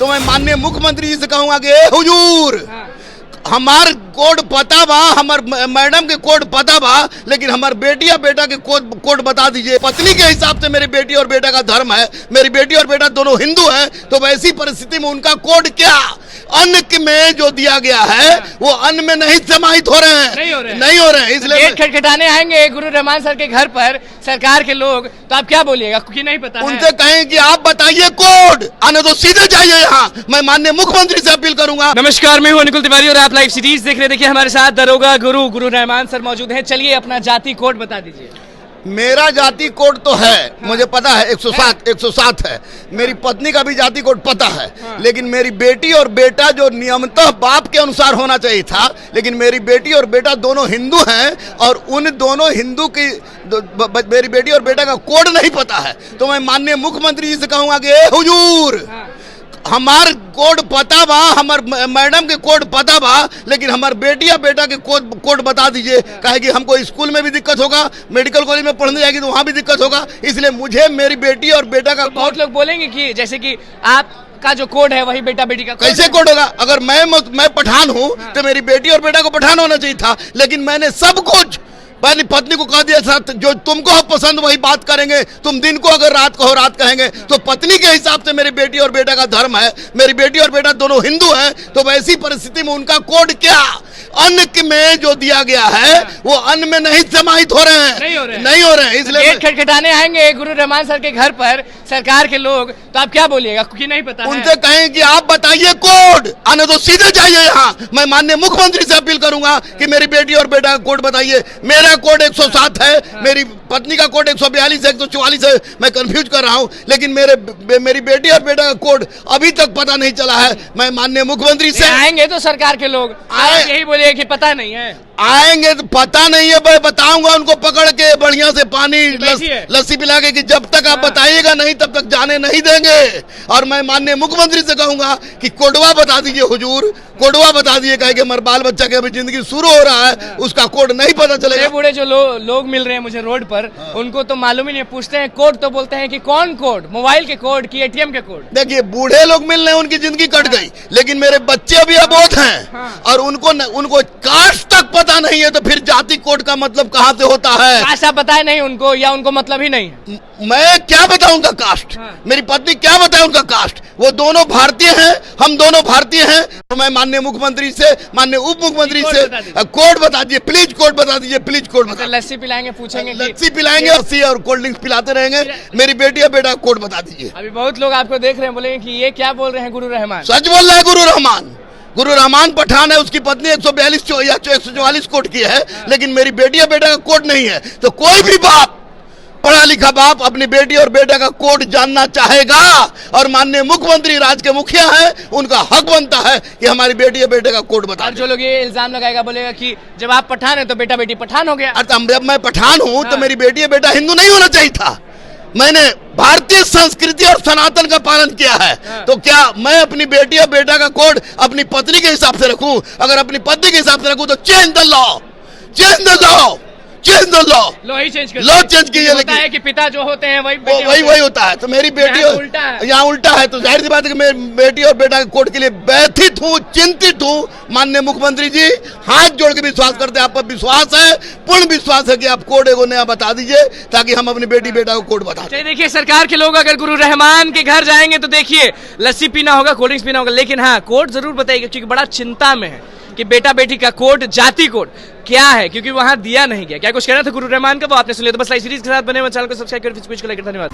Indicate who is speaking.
Speaker 1: तो मैं माननीय मुख्यमंत्री जी से कहूंगा कि ए हुजूर, हमार कोड पता बा, हमार मैडम के कोड पता बा, लेकिन हमार बेटी या बेटा के कोड बता दीजिए। पत्नी के हिसाब से मेरी बेटी और बेटा का धर्म है, मेरी बेटी और बेटा दोनों हिंदू हैं, तो वैसी परिस्थिति में उनका कोड क्या? अन्न में जो दिया गया है वो अन्न में नहीं समाहित हो रहे हैं, नहीं हो रहे हैं। इसलिए
Speaker 2: गेट खटखटाने आएंगे गुरु रहमान सर के घर पर सरकार के लोग, तो आप क्या बोलिएगा? क्योंकि नहीं पता
Speaker 1: उनसे कहें कि आप बताइए कोड, आने तो सीधे जाइए यहाँ। मैं माननीय मुख्यमंत्री से अपील करूंगा।
Speaker 2: नमस्कार, मैं हूं अनुकुल तिवारी और आप लाइव सीरीज देख रहे हैं। देखिए हमारे साथ दरोगा गुरु रहमान सर मौजूद हैं। चलिए अपना जाति कोड बता दीजिए।
Speaker 1: मेरा जाति कोड तो है, मुझे पता है 107 है। मेरी पत्नी का भी जाति कोड पता है, लेकिन मेरी बेटी और बेटा जो नियमतः बाप के अनुसार होना चाहिए था, लेकिन मेरी बेटी और बेटा दोनों हिंदू हैं और उन दोनों हिंदू की मेरी बेटी और बेटा का कोड नहीं पता है। तो मैं माननीय मुख्यमंत्री जी से कहूंगा कि ए हुजूर, हमार कोड पता बा, हमार मैडम के कोड पता बा, लेकिन हमार बेटी या बेटा के कोड बता दीजिए। कहे कि हमको स्कूल में भी दिक्कत होगा, मेडिकल कॉलेज में पढ़ने जाएगी तो वहाँ भी दिक्कत होगा, इसलिए मुझे मेरी बेटी और बेटा का।
Speaker 2: बहुत लोग बोलेंगे कि जैसे कि आप का जो कोड है वही बेटा बेटी का
Speaker 1: कैसे कोड होगा? अगर मैं पठान हूँ तो मेरी बेटी और बेटा को पठान होना चाहिए था, लेकिन मैंने सब कुछ मैंने पत्नी को कह दिया साथ जो तुमको पसंद वही बात करेंगे, तुम दिन को अगर रात कहो रात कहेंगे। तो पत्नी के हिसाब से मेरी बेटी और बेटा का धर्म है, मेरी बेटी और बेटा दोनों हिंदू हैं, तो वैसी परिस्थिति में उनका कोड क्या? अन्न में जो दिया गया है वो अन्न में नहीं समाहित हो रहे हैं, नहीं हो रहे हैं। इसलिए
Speaker 2: गेट खटखटाने आएंगे गुरु रहमान सर के घर पर सरकार के लोग, तो आप क्या बोलिएगा? क्योंकि नहीं पता
Speaker 1: उनसे कहें कि आप बताइए कोड, आने तो सीधे जाइए यहाँ। मैं माननीय मुख्यमंत्री से अपील करूंगा कि मेरी बेटी और बेटा का कोड बताइए। मेरा कोड 107 है, मेरी पत्नी का कोड 142 है, 144 है, मैं कंफ्यूज कर रहा हूँ, लेकिन मेरी बेटी और बेटा का कोड अभी तक पता नहीं चला है। मैं माननीय मुख्यमंत्री से
Speaker 2: आएंगे तो सरकार के लोग यही बोलिए कि पता नहीं है।
Speaker 1: आएंगे तो पता नहीं है, मैं बताऊंगा उनको पकड़ के बढ़िया से पानी लस्सी पिला के कि जब तक आप बताइएगा नहीं तब तक जाने नहीं देंगे। और मैं माननीय मुख्यमंत्री से कहूंगा कि कोडवा बता दीजिए हुजूर, कोडवा बता दीजिए। कहे कि हमारे बाल बच्चा के अभी जिंदगी शुरू हो रहा है, उसका कोड नहीं पता चलेगा।
Speaker 2: बूढ़े जो लोग मिल रहे हैं मुझे रोड पर, उनको तो मालूम ही नहीं, पूछते हैं कोड तो बोलते हैं कि कौन कोड, मोबाइल के कोड की एटीएम के कोड।
Speaker 1: देखिए बूढ़े लोग मिल रहे हैं, उनकी जिंदगी कट गई, लेकिन मेरे बच्चे अभी अबोध हैं और उनको कास्ट तक पता नहीं है, तो फिर जाति कोड का मतलब कहाँ से होता है?
Speaker 2: कास्ट आप बताए नहीं उनको, या उनको मतलब ही नहीं है?
Speaker 1: मैं क्या बताऊं उनका कास्ट? मेरी पत्नी क्या बताए उनका कास्ट? वो दोनों भारतीय हैं, हम दोनों भारतीय हैं। तो मैं माननीय मुख्यमंत्री से, माननीय उप मुख्यमंत्री से कोड बता दीजिए, प्लीज कोड बता दीजिए, प्लीज कोड बता।
Speaker 2: लस्सी पिलाएंगे, पूछेंगे,
Speaker 1: लस्सी पिलाएंगे और कोल्ड ड्रिंक्स पिलाते रहेंगे। मेरी बेटी या बेटा कोड बता दीजिए।
Speaker 2: अभी बहुत लोग आपको देख रहे हैं, बोलेंगे कि ये क्या बोल रहे हैं गुरु रहमान।
Speaker 1: सच बोल रहा है गुरु रहमान पठान है, उसकी पत्नी 142 या 144 कोड की है, लेकिन मेरी बेटी या बेटा का कोड नहीं है। तो कोई भी बाप, पढ़ा लिखा बाप अपनी बेटी और बेटा का कोड जानना चाहेगा, और माननीय मुख्यमंत्री राज्य के मुखिया है, उनका हक बनता है कि हमारी बेटी या बेटे का कोड बता।
Speaker 2: और जो लोग ये इल्जाम लगाएगा, बोलेगा कि जब आप पठान है तो बेटा बेटी पठान हो गया।
Speaker 1: जब मैं पठान हूँ तो मेरी बेटी या बेटा हिंदू नहीं होना चाहिए था। मैंने भारतीय संस्कृति और सनातन का पालन किया है, तो क्या मैं अपनी बेटी और बेटा का कोड अपनी पत्नी के हिसाब से रखूं? अगर अपनी पत्नी के हिसाब से रखूं तो change the law, change the law, change the law he change कीजिए।
Speaker 2: लेकिन है कि पिता जो होते हैं
Speaker 1: वही होता है। तो मेरी बेटी यहाँ उल्टा है, तो जाहिर सी बात है कि मैं बेटी और बेटा के कोड के लिए व्यथित हूँ, चिंतित हूँ। माननीय मुख्यमंत्री जी, हाथ जोड़ के विश्वास करते हैं, आप पर विश्वास है, पूर्ण विश्वास है कि आप कोड एगो नया बता दीजिए ताकि हम अपनी बेटी बेटा को कोड बता दें।
Speaker 2: देखिए सरकार के लोग अगर गुरु रहमान के घर जाएंगे तो देखिए लस्सी पीना होगा, कोल्ड ड्रिंक्स पीना होगा, लेकिन हाँ कोड जरूर बताइएगा, क्योंकि बड़ा चिंता में है कि बेटा बेटी का कोड, जाति कोड क्या है, क्योंकि वहां दिया नहीं गया। क्या कुछ कहना था गुरु रहमान का वो आपने सुन लिया। तो बस लाइव सीरीज के साथ बने हुए चैनल को सब्सक्राइब कर, धन्यवाद।